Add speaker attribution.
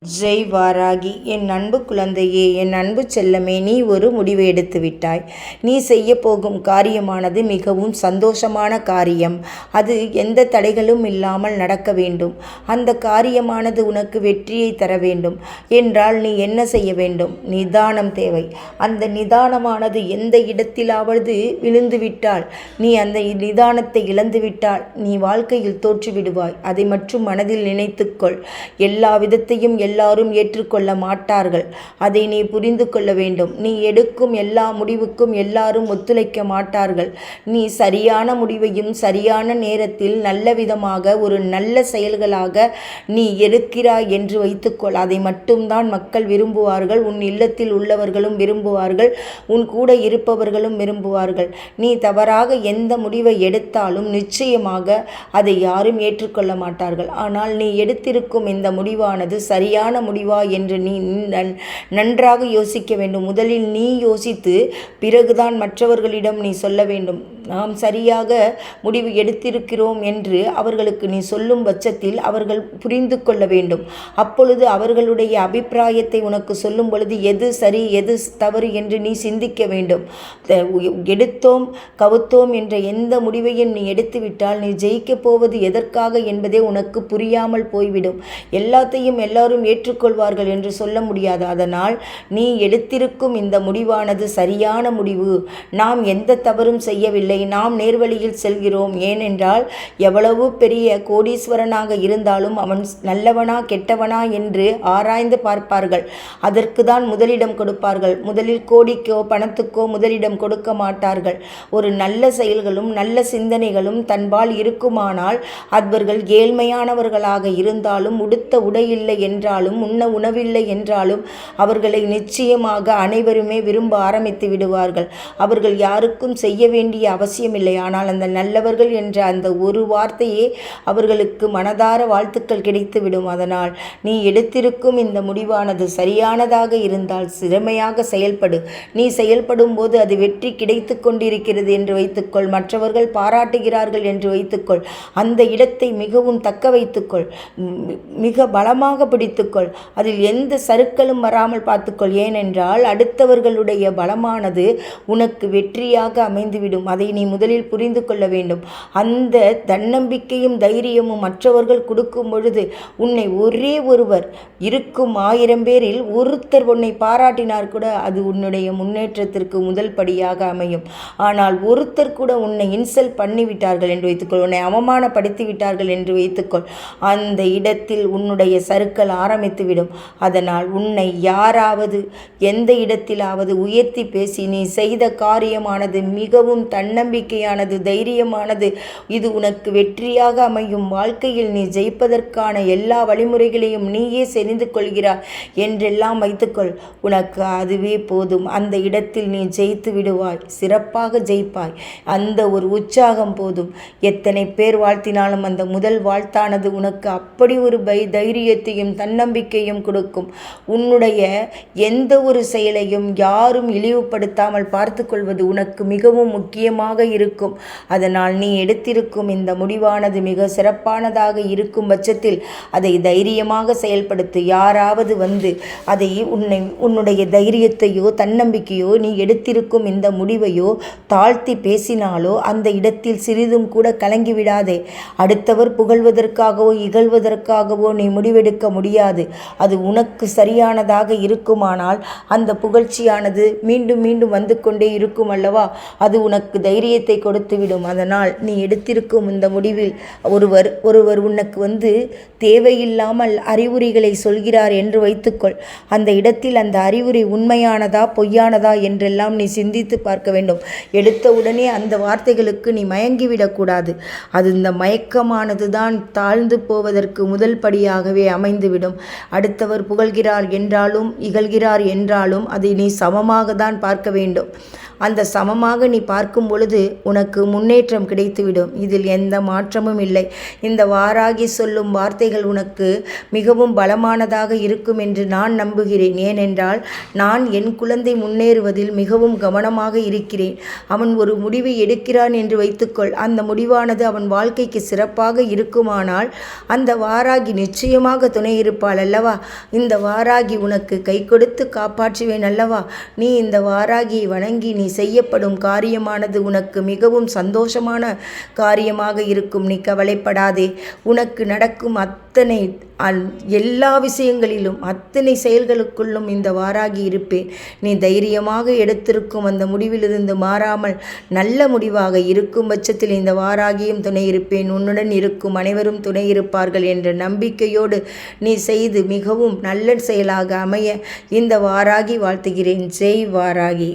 Speaker 1: ஜெய் வாராகி. என் அன்பு குழந்தையே, என் அன்பு செல்லமே, நீ ஒரு முடிவு எடுத்து விட்டாய். நீ செய்ய போகும் காரியமானது மிகவும் சந்தோஷமான காரியம். அது எந்த தடைகளும் இல்லாமல் நடக்க வேண்டும். அந்த காரியமானது உனக்கு வெற்றியை தர வேண்டும் என்றால் நீ என்ன செய்ய வேண்டும்? நிதானம் தேவை. அந்த நிதானமானது எந்த இடத்திலாவது விழுந்துவிட்டால், நீ அந்த நிதானத்தை இழந்துவிட்டால் நீ வாழ்க்கையில் தோற்றுவிடுவாய். அதை மட்டும் மனதில் நினைத்துக்கொள். எல்லா விதத்தையும் எல்லாரும் ஏற்றுக்கொள்ள மாட்டார்கள். அதை நீ புரிந்து கொள்ள வேண்டும். நீ எடுக்கும் எல்லா முடிவுக்கும் எல்லாரும் ஒத்துழைக்க மாட்டார்கள். நீ சரியான முடிவையும் சரியான நேரத்தில் நல்ல விதமாக ஒரு நல்ல செயல்களாக நீ எடுக்கிறாய் என்று வைத்துக்கொள். அதை மட்டும்தான் மக்கள் விரும்புவார்கள். உன் இல்லத்தில் உள்ளவர்களும் விரும்புவார்கள். உன் கூட இருப்பவர்களும் விரும்புவார்கள். நீ தவறாக எந்த முடிவை எடுத்தாலும் நிச்சயமாக அதை யாரும் ஏற்றுக்கொள்ள மாட்டார்கள். ஆனால் நீ எடுத்திருக்கும் இந்த முடிவானது சரியான முடிவா என்று நீ நன்றாக யோசிக்க வேண்டும். முதலில் நீ யோசித்து பிறகுதான் மற்றவர்களிடம் நீ சொல்ல வேண்டும். நாம் சரியாக முடிவு எடுத்திருக்கிறோம் என்று அவர்களுக்கு நீ சொல்லும் பட்சத்தில் அவர்கள் புரிந்து கொள்ள வேண்டும். அப்பொழுது அவர்களுடைய அபிப்பிராயத்தை உனக்கு சொல்லும் பொழுது எது சரி எது தவறு என்று நீ சிந்திக்க வேண்டும். எடுத்தோம் கவுத்தோம் என்ற எந்த முடிவையும் நீ எடுத்துவிட்டால் நீ ஜெயிக்கப் போவது எதற்காக என்பதே உனக்கு புரியாமல் போய்விடும். எல்லாத்தையும் எல்லாரும் ஏற்றுக்கொள்வார்கள் என்று சொல்ல முடியாது. அதனால் நீ எடுத்திருக்கும் இந்த முடிவானது சரியான முடிவு. நாம் எந்த தவறும் செய்யவில்லை. நாம் நேர்வழியில் செல்கிறோம். ஏனென்றால் எவ்வளவு பெரிய கோடீஸ்வரனாக இருந்தாலும் அவன் நல்லவனா கெட்டவனா என்று ஆராய்ந்து பார்ப்பார்கள். அதற்கு தான் முதலிடம் கொடுப்பார்கள். முதலில் கோடிக்கோ பணத்துக்கோ முதலிடம் கொடுக்க மாட்டார்கள். ஒரு நல்ல செயல்களும் நல்ல சிந்தனைகளும் தன்பால் இருக்குமானால் அவர்கள் ஏழ்மையானவர்களாக இருந்தாலும், உடுத்த உடையில்லை என்றாலும், உண்ண உணவில்லை என்றாலும் அவர்களை நிச்சயமாக அனைவருமே விரும்ப ஆரம்பித்து விடுவார்கள். அவர்கள் யாருக்கும் செய்ய வேண்டிய அவசியமில்லை. ஆனால் அந்த நல்லவர்கள் என்ற அந்த ஒரு வார்த்தையே அவர்களுக்கு மனதார வாழ்த்துக்கள் கிடைத்துவிடும். அதனால் நீ எடுத்திருக்கும் இந்த முடிவானது சரியானதாக இருந்தால் திறமையாக செயல்படு. நீ செயல்படும் போது அது வெற்றி கிடைத்து கொண்டிருக்கிறது என்று வைத்துக்கொள். மற்றவர்கள் பாராட்டுகிறார்கள் என்று வைத்துக்கொள். அந்த இடத்தை மிகவும் தக்க வைத்துக்கொள். மிக பலமாக பிடித்துக்கொள். அதில் எந்த சறுக்களும் வராமல் பார்த்துக்கொள். ஏனென்றால் அடுத்தவர்களுடைய பலமானது உனக்கு வெற்றியாக அமைந்துவிடும். அதை நீ முதலில் புரிந்து கொள்ள வேண்டும். அந்த தன்னம்பிக்கையும் தைரியமும் மற்றவர்கள் கொடுக்கும் பொழுது உன்னை ஒரே ஒருவர் இருக்கும் 1000 பேரில் ஒருத்தர் உன்னை பாராட்டினார் கூட அது உன்னுடைய முன்னேற்றத்திற்கு முதல் படியாக அமையும். ஆனால் ஒருத்தர் கூட உன்னை இன்சல்ட் பண்ணிவிட்டார்கள் என்று வைத்துக்கொள், உன்னை அவமானப்படுத்தி விட்டார்கள் என்று வைத்துக்கொள், அந்த இடத்தில் உன்னுடைய சறுக்கல் ஆரம்பித்துவிடும். அதனால் உன்னை யாராவது எந்த இடத்திலாவது உயர்த்தி பேசி நீ செய்த காரியமானது மிகவும் தன்னம்பிக்கையானது, தைரியமானது, இது உனக்கு வெற்றியாக அமையும், வாழ்க்கையில் நீ ஜெயிப்பதற்கான எல்லா வழிமுறைகளையும் நீயே தெரிந்து கொள்கிறாய் என்றெல்லாம் வைத்துக்கொள். உனக்கு அதுவே போதும். அந்த இடத்தில் நீ ஜெயித்து விடுவாய். சிறப்பாக ஜெயிப்பாய். அந்த ஒரு உற்சாகம் போதும். எத்தனை பேர் வாழ்த்தினாலும் அந்த முதல் வாழ்த்தானது உனக்கு அப்படி ஒரு தைரியத்தையும் தன்னம்பிக்கையும் கொடுக்கும். உன்னுடைய எந்த ஒரு செயலையும் யாரும் இழிவுபடுத்தாமல் பார்த்து கொள்வது உனக்கு மிகவும் முக்கியமாக இருக்கும். அதனால் நீ எடுத்திருக்கும் இந்த முடிவானது மிக சிறப்பானதாக இருக்கும் பட்சத்தில் அதை தைரியமாக செயல்படுத்து. யாராவது வந்து அதை உன்னுடைய தைரியத்தையோ தன்னம்பிக்கையோ நீ எடுத்திருக்கும் இந்த முடிவையோ தாழ்த்தி பேசினாலோ அந்த இடத்தில் சிறிதும் கூட கலங்கிவிடாதே. அடுத்தவர் புகழ்வதற்காகவோ இகழ்வதற்காகவோ நீ முடிவெடுக்க முடியாது. அது உனக்கு சரியானதாக இருக்குமானால் அந்த புகழ்ச்சியானது மீண்டும் மீண்டும் வந்து கொண்டே இருக்கும் அல்லவா? அது உனக்கு தைரியத்தை கொடுத்துவிடும். அதனால் நீ எடுத்திருக்கும் இந்த முடிவில் ஒருவர் உனக்கு வந்து தேவையில்லாமல் அறிவுரைகளை சொல்கிறார் என்று வைத்துக்கொள். அந்த இடத்தில் அந்த அறிவுரை உண்மையானதா பொய்யானதா என்றெல்லாம் நீ சிந்தித்து பார்க்க வேண்டும். எடுத்த உடனே அந்த வார்த்தைகளுக்கு நீ மயங்கிவிடக்கூடாது. அது இந்த மயக்கமானது தான் தாழ்ந்து போவதற்கு முதல் படியாகவே அமைந்துவிடும். அடுத்தவர் புகழ்கிறார் என்றாலும் இகழ்கிறார் என்றாலும் அதை நீ சமமாக தான் பார்க்க வேண்டும். அந்த சமமாக நீ பார்க்கும் பொழுது உனக்கு முன்னேற்றம் கிடைத்துவிடும். இதில் எந்த மாற்றமும் இல்லை. இந்த வாராகி சொல்லும் வார்த்தைகள் உனக்கு மிகவும் பலமானதாக இருக்கும் என்று நான் நம்புகிறேன். ஏனென்றால் நான் என் குழந்தை முன்னேறுவதில் மிகவும் கவனமாக இருக்கிறேன். அவன் ஒரு முடிவை எடுக்கிறான் என்று வைத்துக்கொள். அந்த முடிவானது அவன் வாழ்க்கைக்கு சிறப்பாக இருக்குமானால் அந்த வாராகி நிச்சயமாக துணை இருப்பாள் அல்லவா? இந்த வாராகி உனக்கு கை கொடுத்து காப்பாற்றுவேன் அல்லவா? நீ இந்த வாராகியை வணங்கி நீ செய்யப்படும் காரியமானது உனக்கு மிகவும் சந்தோஷமான காரியமாக இருக்கும். நீ கவலைப்படாதே. உனக்கு நடக்கும் அத்தனை எல்லா விஷயங்களிலும் அத்தனை செயல்களுக்குள்ளும் இந்த வாராகி இருப்பேன். நீ தைரியமாக எடுத்திருக்கும் அந்த முடிவிலிருந்து மாறாமல் நல்ல முடிவாக இருக்கும் பட்சத்தில் இந்த வாராகியும் துணை இருப்பேன். உன்னுடன் இருக்கும் அனைவரும் துணை இருப்பார்கள் என்ற நம்பிக்கையோடு நீ செய்து மிகவும் நல்ல செயலாக அமைய இந்த வாராகி வாழ்த்துகிறேன். ஜெய் வாராகி.